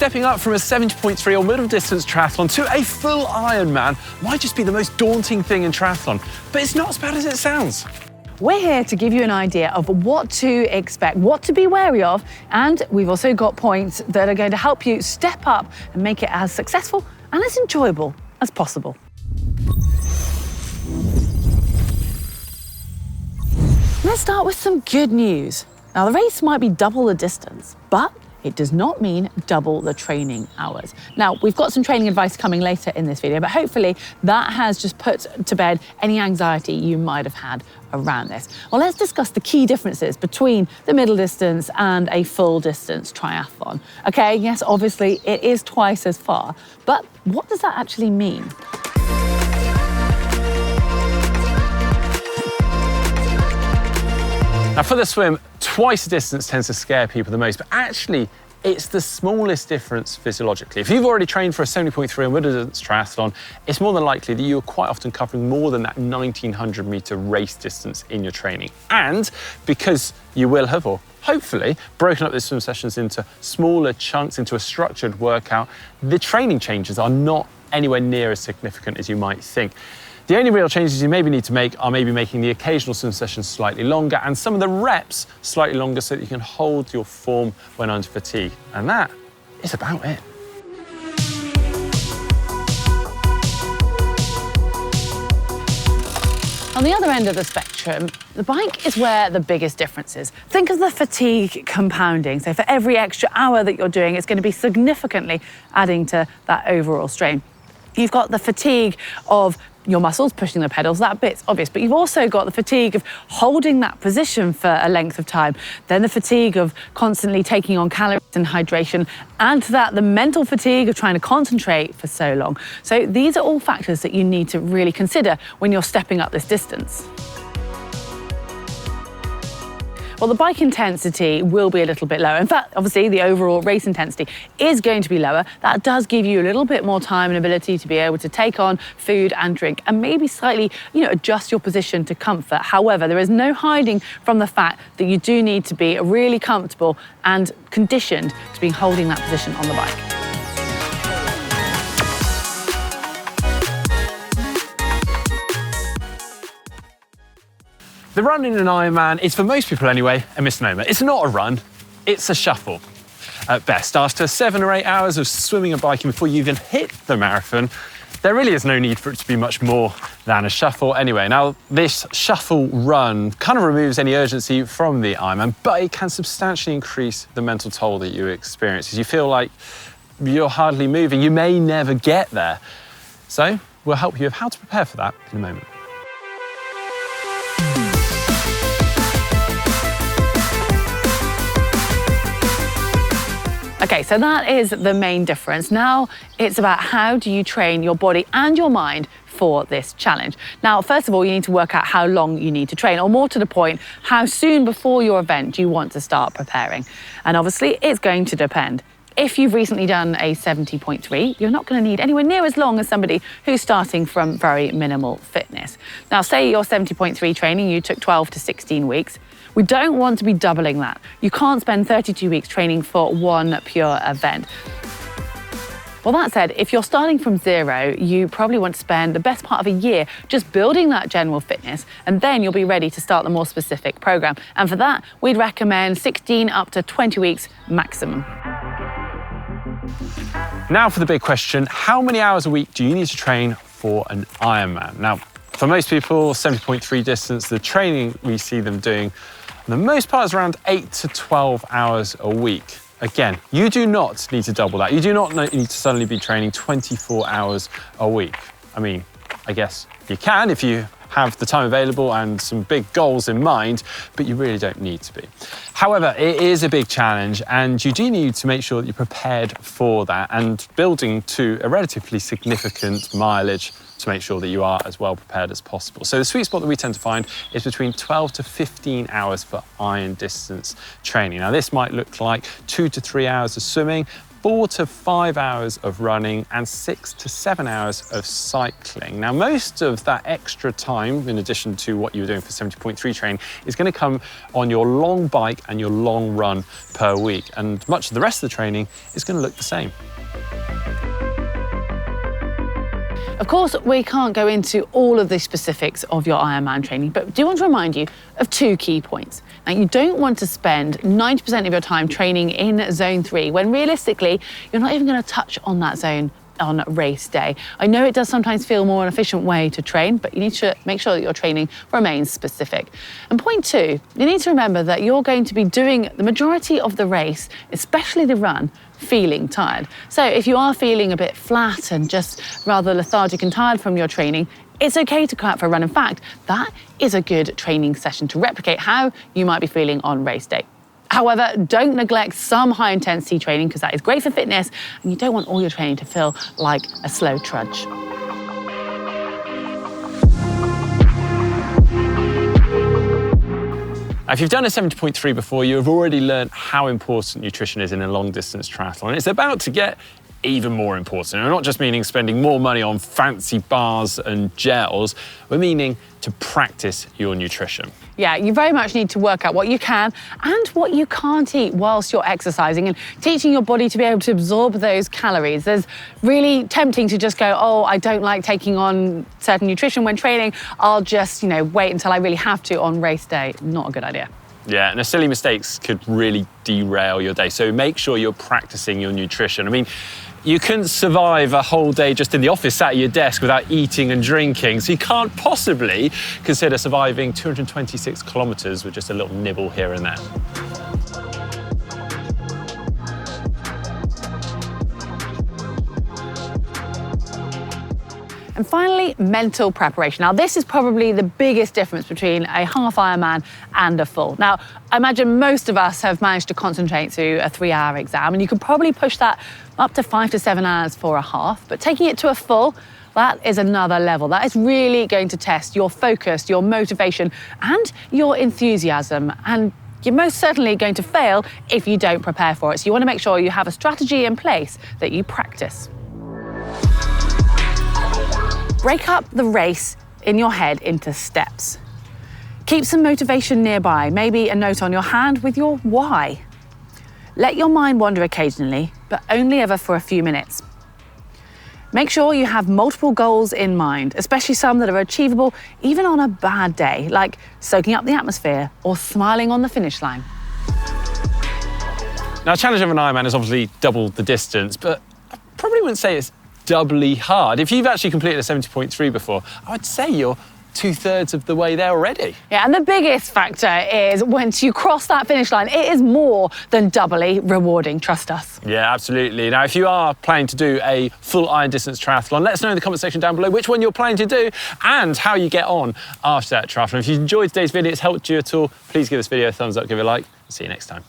Stepping up from a 70.3 or middle distance triathlon to a full Ironman might just be the most daunting thing in triathlon, but it's not as bad as it sounds. We're here to give you an idea of what to expect, what to be wary of, and we've also got points that are going to help you step up and make it as successful and as enjoyable as possible. Let's start with some good news. Now, the race might be double the distance, but it does not mean double the training hours. Now, we've got some training advice coming later in this video, but hopefully that has just put to bed any anxiety you might have had around this. Well, let's discuss the key differences between the middle distance and a full distance triathlon. Okay, yes, obviously it is twice as far, but what does that actually mean? Now for the swim, twice the distance tends to scare people the most, but actually it's the smallest difference physiologically. If you've already trained for a 70.3 and middle distance triathlon, it's more than likely that you're quite often covering more than that 1900 meter race distance in your training. And because you will have, or hopefully, broken up the swim sessions into smaller chunks, into a structured workout, the training changes are not anywhere near as significant as you might think. The only real changes you maybe need to make are maybe making the occasional swim session slightly longer and some of the reps slightly longer so that you can hold your form when under fatigue. And that is about it. On the other end of the spectrum, the bike is where the biggest difference is. Think of the fatigue compounding. So for every extra hour that you're doing, it's going to be significantly adding to that overall strain. You've got the fatigue of your muscles pushing the pedals, that bit's obvious, but you've also got the fatigue of holding that position for a length of time, then the fatigue of constantly taking on calories and hydration, and to that, the mental fatigue of trying to concentrate for so long. So these are all factors that you need to really consider when you're stepping up this distance. Well, the bike intensity will be a little bit lower. In fact, obviously, the overall race intensity is going to be lower. That does give you a little bit more time and ability to be able to take on food and drink and maybe slightly, adjust your position to comfort. However, there is no hiding from the fact that you do need to be really comfortable and conditioned to be holding that position on the bike. The run in an Ironman is, for most people anyway, a misnomer. It's not a run, it's a shuffle. At best, after 7 or 8 hours of swimming and biking before you even hit the marathon, there really is no need for it to be much more than a shuffle anyway. Now, this shuffle run kind of removes any urgency from the Ironman, but it can substantially increase the mental toll that you experience as you feel like you're hardly moving. You may never get there. So we'll help you with how to prepare for that in a moment. Okay, so that is the main difference. Now it's about how do you train your body and your mind for this challenge. Now, first of all, you need to work out how long you need to train, or more to the point, how soon before your event do you want to start preparing. And obviously, it's going to depend. If you've recently done a 70.3, you're not going to need anywhere near as long as somebody who's starting from very minimal fitness. Now, say your 70.3 training, you took 12 to 16 weeks. We don't want to be doubling that. You can't spend 32 weeks training for one pure event. Well, that said, if you're starting from zero, you probably want to spend the best part of a year just building that general fitness, and then you'll be ready to start the more specific program. And for that, we'd recommend 16 up to 20 weeks maximum. Now for the big question, how many hours a week do you need to train for an Ironman? Now, for most people, 70.3 distance, the training we see them doing, for the most part, is around 8 to 12 hours a week. Again, you do not need to double that. You do not need to suddenly be training 24 hours a week. I mean, I guess you can if you have the time available and some big goals in mind, but you really don't need to be. However, it is a big challenge and you do need to make sure that you're prepared for that and building to a relatively significant mileage to make sure that you are as well prepared as possible. So the sweet spot that we tend to find is between 12 to 15 hours for iron distance training. Now this might look like 2 to 3 hours of swimming, 4 to 5 hours of running and 6 to 7 hours of cycling. Now, most of that extra time, in addition to what you were doing for 70.3 training, is going to come on your long bike and your long run per week. And much of the rest of the training is going to look the same. Of course, we can't go into all of the specifics of your Ironman training, but I do want to remind you of 2 key points. Now, you don't want to spend 90% of your time training in zone 3 when realistically, you're not even going to touch on that zone on race day. I know it does sometimes feel more an efficient way to train, but you need to make sure that your training remains specific. And point 2, you need to remember that you're going to be doing the majority of the race, especially the run, feeling tired. So if you are feeling a bit flat and just rather lethargic and tired from your training, it's okay to go out for a run. In fact, that is a good training session to replicate how you might be feeling on race day. However, don't neglect some high intensity training because that is great for fitness and you don't want all your training to feel like a slow trudge. If you've done a 70.3 before, you have already learned how important nutrition is in a long distance triathlon. It's about to get even more important. And we're not just meaning spending more money on fancy bars and gels, we're meaning to practice your nutrition. Yeah, you very much need to work out what you can and what you can't eat whilst you're exercising and teaching your body to be able to absorb those calories. There's really tempting to just go, oh, I don't like taking on certain nutrition when training. I'll just, wait until I really have to on race day. Not a good idea. Yeah, and silly mistakes could really derail your day. So make sure you're practicing your nutrition. I mean, you couldn't survive a whole day just in the office sat at your desk without eating and drinking. So you can't possibly consider surviving 226 kilometers with just a little nibble here and there. And finally, mental preparation. Now, this is probably the biggest difference between a half Ironman and a full. Now, I imagine most of us have managed to concentrate through a 3-hour exam, and you could probably push that up to 5 to 7 hours for a half. But taking it to a full, that is another level. That is really going to test your focus, your motivation, and your enthusiasm. And you're most certainly going to fail if you don't prepare for it. So you want to make sure you have a strategy in place that you practice. Break up the race in your head into steps. Keep some motivation nearby, maybe a note on your hand with your why. Let your mind wander occasionally, but only ever for a few minutes. Make sure you have multiple goals in mind, especially some that are achievable even on a bad day, like soaking up the atmosphere or smiling on the finish line. Now, a challenge of an Ironman is obviously double the distance, but I probably wouldn't say it's doubly hard. If you've actually completed a 70.3 before, I would say you're 2/3 of the way there already. Yeah, and the biggest factor is once you cross that finish line, it is more than doubly rewarding, trust us. Yeah, absolutely. Now, if you are planning to do a full iron distance triathlon, let us know in the comment section down below which one you're planning to do and how you get on after that triathlon. If you enjoyed today's video, it's helped you at all, please give this video a thumbs up, give it a like, and see you next time.